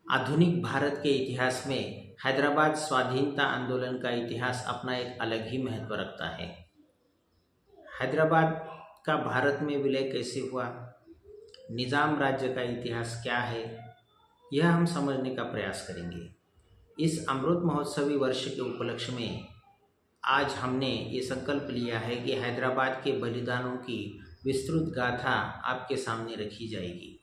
आधुनिक भारत के इतिहास में हैदराबाद स्वाधीनता आंदोलन का इतिहास अपना एक अलग ही महत्व रखता है। हैदराबाद का भारत में विलय कैसे हुआ, निज़ाम राज्य का इतिहास क्या है, यह हम समझने का प्रयास करेंगे। इस अमृत महोत्सवी वर्ष के उपलक्ष्य में आज हमने ये संकल्प लिया है कि हैदराबाद के बलिदानों की विस्तृत गाथा आपके सामने रखी जाएगी,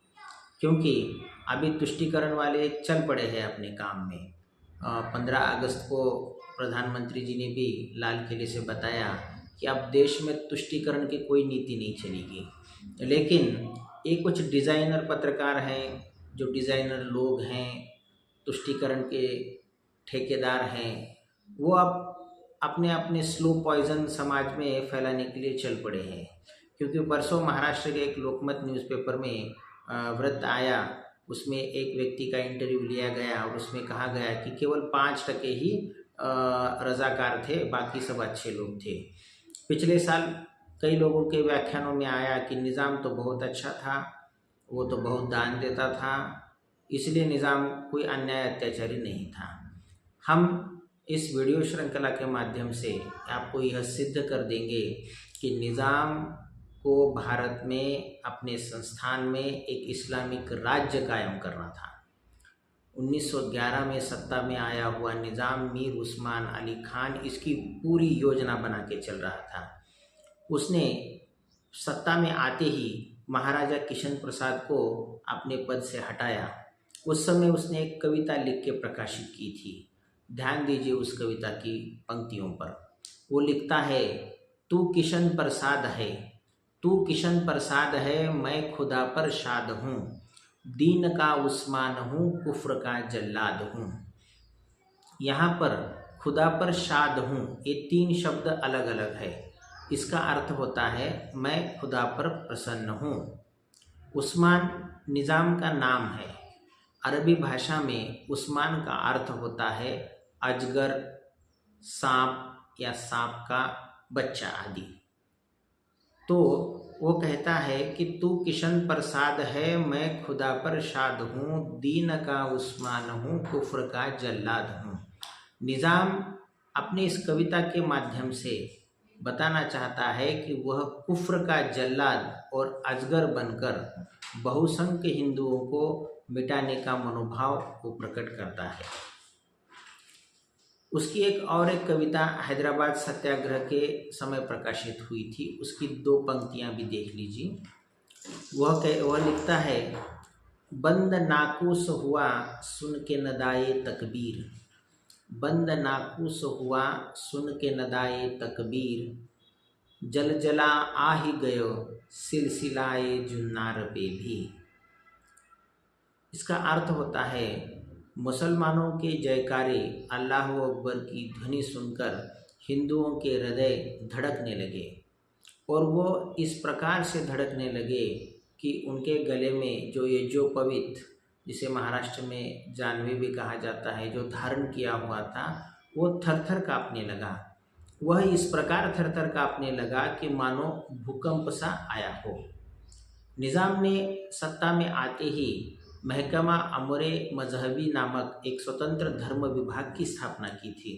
क्योंकि अभी तुष्टीकरण वाले चल पड़े हैं अपने काम में। 15 अगस्त को प्रधानमंत्री जी ने भी लाल किले से बताया कि अब देश में तुष्टीकरण की कोई नीति नहीं चलेगी, लेकिन ये कुछ डिज़ाइनर पत्रकार हैं, जो डिज़ाइनर लोग हैं, तुष्टीकरण के ठेकेदार हैं, वो अब अपने अपने स्लो पॉइजन समाज में फैलाने के लिए चल पड़े हैं। क्योंकि परसों महाराष्ट्र के एक लोकमत न्यूज़पेपर में वृत्त आया, उसमें एक व्यक्ति का इंटरव्यू लिया गया और उसमें कहा गया कि केवल 5% ही रज़ाकार थे, बाकी सब अच्छे लोग थे। पिछले साल कई लोगों के व्याख्यानों में आया कि निज़ाम तो बहुत अच्छा था, वो तो बहुत दान देता था, इसलिए निज़ाम कोई अन्याय अत्याचारी नहीं था। हम इस वीडियो श्रृंखला के माध्यम से आपको यह सिद्ध कर देंगे कि निज़ाम को भारत में अपने संस्थान में एक इस्लामिक राज्य कायम करना था। 1911 में सत्ता में आया हुआ निज़ाम मीर उस्मान अली खान इसकी पूरी योजना बना के चल रहा था। उसने सत्ता में आते ही महाराजा किशन प्रसाद को अपने पद से हटाया। उस समय उसने एक कविता लिख के प्रकाशित की थी। ध्यान दीजिए उस कविता की पंक्तियों पर। वो लिखता है, तू किशन प्रसाद है, तू किशन प्रसाद है, मैं खुदा पर शाद हूँ, दीन का उस्मान हूँ, कुफ्र का जल्लाद हूँ। यहाँ पर खुदा पर शाद हूँ, ये 3 शब्द अलग अलग है। इसका अर्थ होता है मैं खुदा पर प्रसन्न हूँ। उस्मान निज़ाम का नाम है। अरबी भाषा में उस्मान का अर्थ होता है अजगर, सांप या सांप का बच्चा आदि। तो वो कहता है कि तू किशन प्रसाद है, मैं खुदा पर शाद हूँ, दीन का उस्मान हूँ, कुफ्र का जल्लाद हूँ। निज़ाम अपनी इस कविता के माध्यम से बताना चाहता है कि वह कुफ्र का जल्लाद और अजगर बनकर बहुसंख्य हिंदुओं को मिटाने का मनोभाव को प्रकट करता है। उसकी एक कविता हैदराबाद सत्याग्रह के समय प्रकाशित हुई थी, उसकी 2 पंक्तियां भी देख लीजिए। वह लिखता है, बंद नाकूस हुआ सुन के नदाए तकबीर, बंद नाकूस हुआ सुन के नदाए तकबीर, जल जला आ ही गयो सिलसिलाए जुन्नार पे भी। इसका अर्थ होता है मुसलमानों के जयकारे अल्लाह अकबर की ध्वनि सुनकर हिंदुओं के हृदय धड़कने लगे, और वो इस प्रकार से धड़कने लगे कि उनके गले में जो ये जो पवित्र, जिसे महाराष्ट्र में जानवी भी कहा जाता है, जो धारण किया हुआ था, वो थरथर काँपने लगा। वह इस प्रकार थरथर काँपने लगा कि मानो भूकंप सा आया हो। निज़ाम ने सत्ता में आते ही महकमा अमरे मजहबी नामक एक स्वतंत्र धर्म विभाग की स्थापना की थी।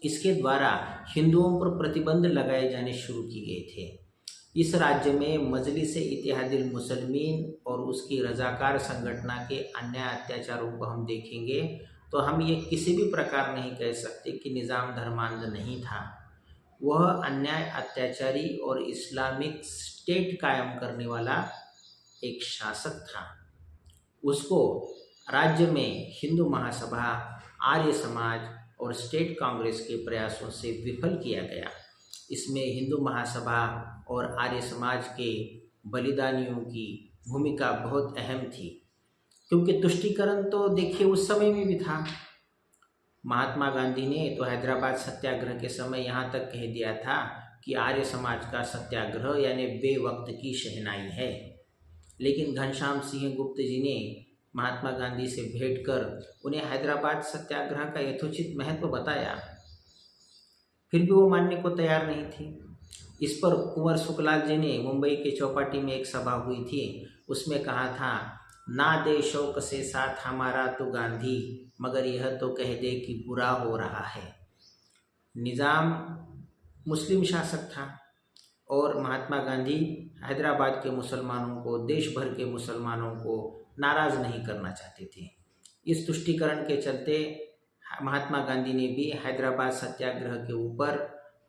इसके द्वारा हिंदुओं पर प्रतिबंध लगाए जाने शुरू किए गए थे। इस राज्य में मजलिस इत्तेहादुल मुसलमीन और उसकी रजाकार संगठना के अन्याय अत्याचारों को हम देखेंगे तो हम ये किसी भी प्रकार नहीं कह सकते कि निज़ाम धर्मांध नहीं था। वह अन्याय अत्याचारी और इस्लामिक स्टेट कायम करने वाला एक शासक था। उसको राज्य में हिंदू महासभा, आर्य समाज और स्टेट कांग्रेस के प्रयासों से विफल किया गया। इसमें हिंदू महासभा और आर्य समाज के बलिदानियों की भूमिका बहुत अहम थी, क्योंकि तुष्टीकरण तो देखिए उस समय में भी था। महात्मा गांधी ने तो हैदराबाद सत्याग्रह के समय यहाँ तक कह दिया था कि आर्य समाज का सत्याग्रह यानी बेवक्त की शहनाई है। लेकिन घनश्याम सिंह गुप्त जी ने महात्मा गांधी से भेंट कर उन्हें हैदराबाद सत्याग्रह का यथोचित महत्व बताया, फिर भी वो मानने को तैयार नहीं थी। इस पर कुंवर सुखलाल जी ने मुंबई के चौपाटी में एक सभा हुई थी, उसमें कहा था ना दे शौक से साथ हमारा तो गांधी, मगर यह तो कह दे कि बुरा हो रहा है। निज़ाम मुस्लिम शासक था और महात्मा गांधी हैदराबाद के मुसलमानों को, देश भर के मुसलमानों को नाराज़ नहीं करना चाहते थे। इस तुष्टीकरण के चलते महात्मा गांधी ने भी हैदराबाद सत्याग्रह के ऊपर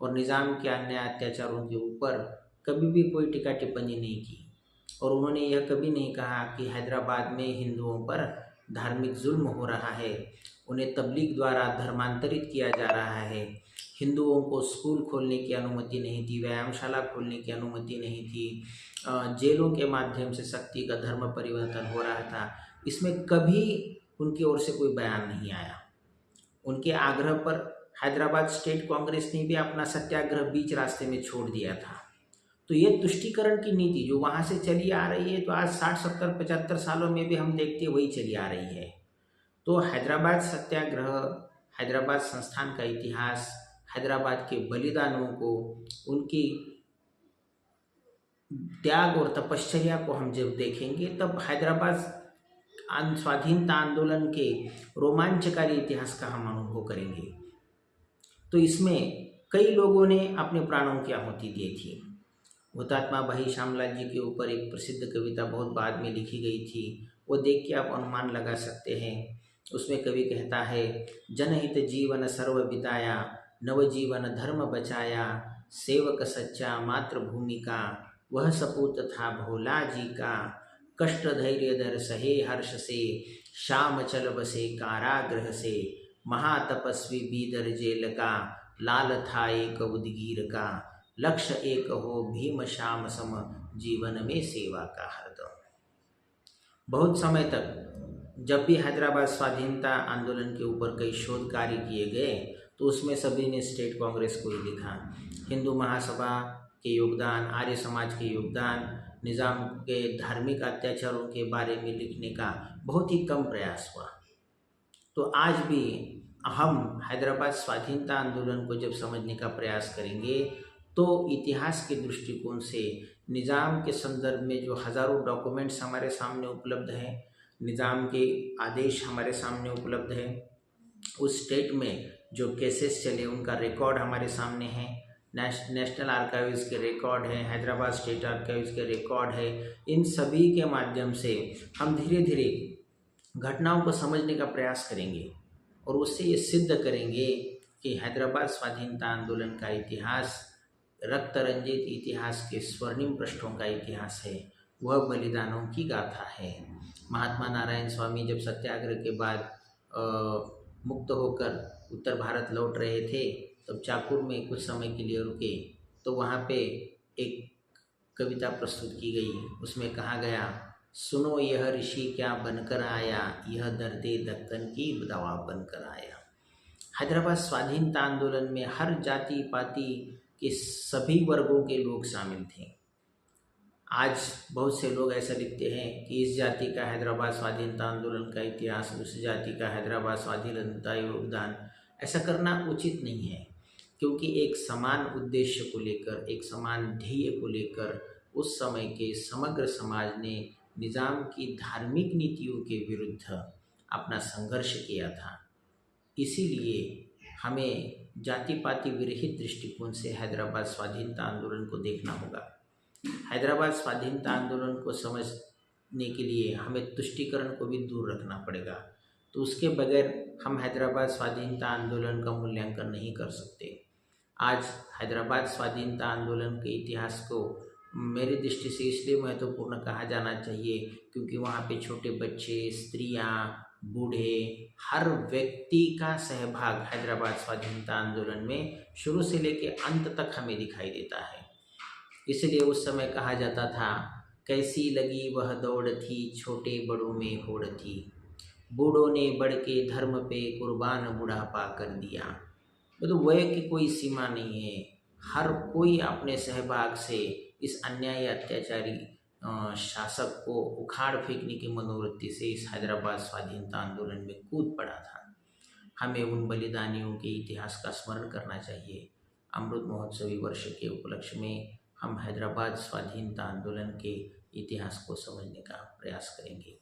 और निज़ाम के अन्य अत्याचारों के ऊपर कभी भी कोई टीका टिप्पणी नहीं की, और उन्होंने यह कभी नहीं कहा कि हैदराबाद में हिंदुओं पर धार्मिक जुल्म हो रहा है, उन्हें तबलीग द्वारा धर्मांतरित किया जा रहा है, हिंदुओं को स्कूल खोलने की अनुमति नहीं थी, व्यायामशाला खोलने की अनुमति नहीं थी, जेलों के माध्यम से शक्ति का धर्म परिवर्तन हो रहा था। इसमें कभी उनकी ओर से कोई बयान नहीं आया। उनके आग्रह पर हैदराबाद स्टेट कांग्रेस ने भी अपना सत्याग्रह बीच रास्ते में छोड़ दिया था। तो ये तुष्टीकरण की नीति जो वहाँ से चली आ रही है, तो आज 60, 70, 75 सालों में भी हम देखते हैं वही चली आ रही है। तो हैदराबाद सत्याग्रह, हैदराबाद संस्थान का इतिहास, हैदराबाद के बलिदानों को, उनकी त्याग और तपश्चर्या को हम जब देखेंगे तब हैदराबाद स्वाधीनता आंदोलन के रोमांचकारी इतिहास का हम अनुभव करेंगे। तो इसमें कई लोगों ने अपने प्राणों की आहुति दी थी। हुतात्मा भाई श्यामलाल जी के ऊपर एक प्रसिद्ध कविता बहुत बाद में लिखी गई थी, वो देख के आप अनुमान लगा सकते हैं। उसमें कवि कहता है, जनहित जीवन सर्व बिताया, नवजीवन धर्म बचाया, सेवक सच्चा मातृभूमि का, वह सपूत था भोला जी का, कष्ट धैर्य दर सहे हर्ष से, शाम चल बसे कारागृह से, महातपस्वी बीदर जेल का, लाल था एक उदगीर का, लक्ष्य एक हो भीम श्याम सम, जीवन में सेवा का हरदम। बहुत समय तक जब भी हैदराबाद स्वाधीनता आंदोलन के ऊपर कई शोध कार्य किए गए तो उसमें सभी ने स्टेट कांग्रेस को ही लिखा। हिंदू महासभा के योगदान, आर्य समाज के योगदान, निज़ाम के धार्मिक अत्याचारों के बारे में लिखने का बहुत ही कम प्रयास हुआ। तो आज भी हम हैदराबाद स्वाधीनता आंदोलन को जब समझने का प्रयास करेंगे तो इतिहास के दृष्टिकोण से निज़ाम के संदर्भ में जो हज़ारों डॉक्यूमेंट्स हमारे सामने उपलब्ध हैं, निज़ाम के आदेश हमारे सामने उपलब्ध है, उस स्टेट में जो केसेस चले उनका रिकॉर्ड हमारे सामने है, नेशनल आर्काइव्स के रिकॉर्ड हैं, हैदराबाद स्टेट आर्काइव्स के रिकॉर्ड है। इन सभी के माध्यम से हम धीरे धीरे घटनाओं को समझने का प्रयास करेंगे और उससे ये सिद्ध करेंगे कि हैदराबाद स्वाधीनता आंदोलन का इतिहास रक्त रंजित इतिहास के स्वर्णिम पृष्ठों का इतिहास है, वह बलिदानों की गाथा है। महात्मा नारायण स्वामी जब सत्याग्रह के बाद मुक्त होकर उत्तर भारत लौट रहे थे तब चाकुर में कुछ समय के लिए रुके, तो वहाँ पे एक कविता प्रस्तुत की गई। उसमें कहा गया, सुनो यह ऋषि क्या बनकर आया, यह दर्दे दक्कन की दवा बनकर आया। हैदराबाद स्वाधीनता आंदोलन में हर जाति पाति के सभी वर्गों के लोग शामिल थे। आज बहुत से लोग ऐसा लिखते हैं कि इस जाति का हैदराबाद स्वाधीनता आंदोलन का इतिहास, उस जाति का हैदराबाद स्वाधीनता योगदान, ऐसा करना उचित नहीं है, क्योंकि एक समान उद्देश्य को लेकर, एक समान ध्येय को लेकर उस समय के समग्र समाज ने निज़ाम की धार्मिक नीतियों के विरुद्ध अपना संघर्ष किया था। इसीलिए हमें जाति पाति विरहित दृष्टिकोण से हैदराबाद स्वाधीनता आंदोलन को देखना होगा। हैदराबाद स्वाधीनता आंदोलन को समझने के लिए हमें तुष्टीकरण को भी दूर रखना पड़ेगा, तो उसके बगैर हम हैदराबाद स्वाधीनता आंदोलन का मूल्यांकन नहीं कर सकते। आज हैदराबाद स्वाधीनता आंदोलन के इतिहास को मेरी दृष्टि से इसलिए महत्वपूर्ण कहा जाना चाहिए क्योंकि वहाँ पे छोटे बच्चे, स्त्रियाँ, बूढ़े, हर व्यक्ति का सहभाग हैदराबाद स्वाधीनता आंदोलन में शुरू से लेकर अंत तक हमें दिखाई देता है। इसलिए उस समय कहा जाता था, कैसी लगी वह दौड़ थी, छोटे बड़ों में होड़ थी, बूढ़ों ने बढ़ के धर्म पे कुर्बान बुढ़ापा कर दिया। मतलब वह की कोई सीमा नहीं है, हर कोई अपने सहभाग से इस अन्यायी अत्याचारी शासक को उखाड़ फेंकने की मनोवृत्ति से इस हैदराबाद स्वाधीनता आंदोलन में कूद पड़ा था। हमें उन बलिदानियों के इतिहास का स्मरण करना चाहिए। अमृत महोत्सवी वर्ष के उपलक्ष्य में हम हैदराबाद स्वाधीनता आंदोलन के इतिहास को समझने का प्रयास करेंगे।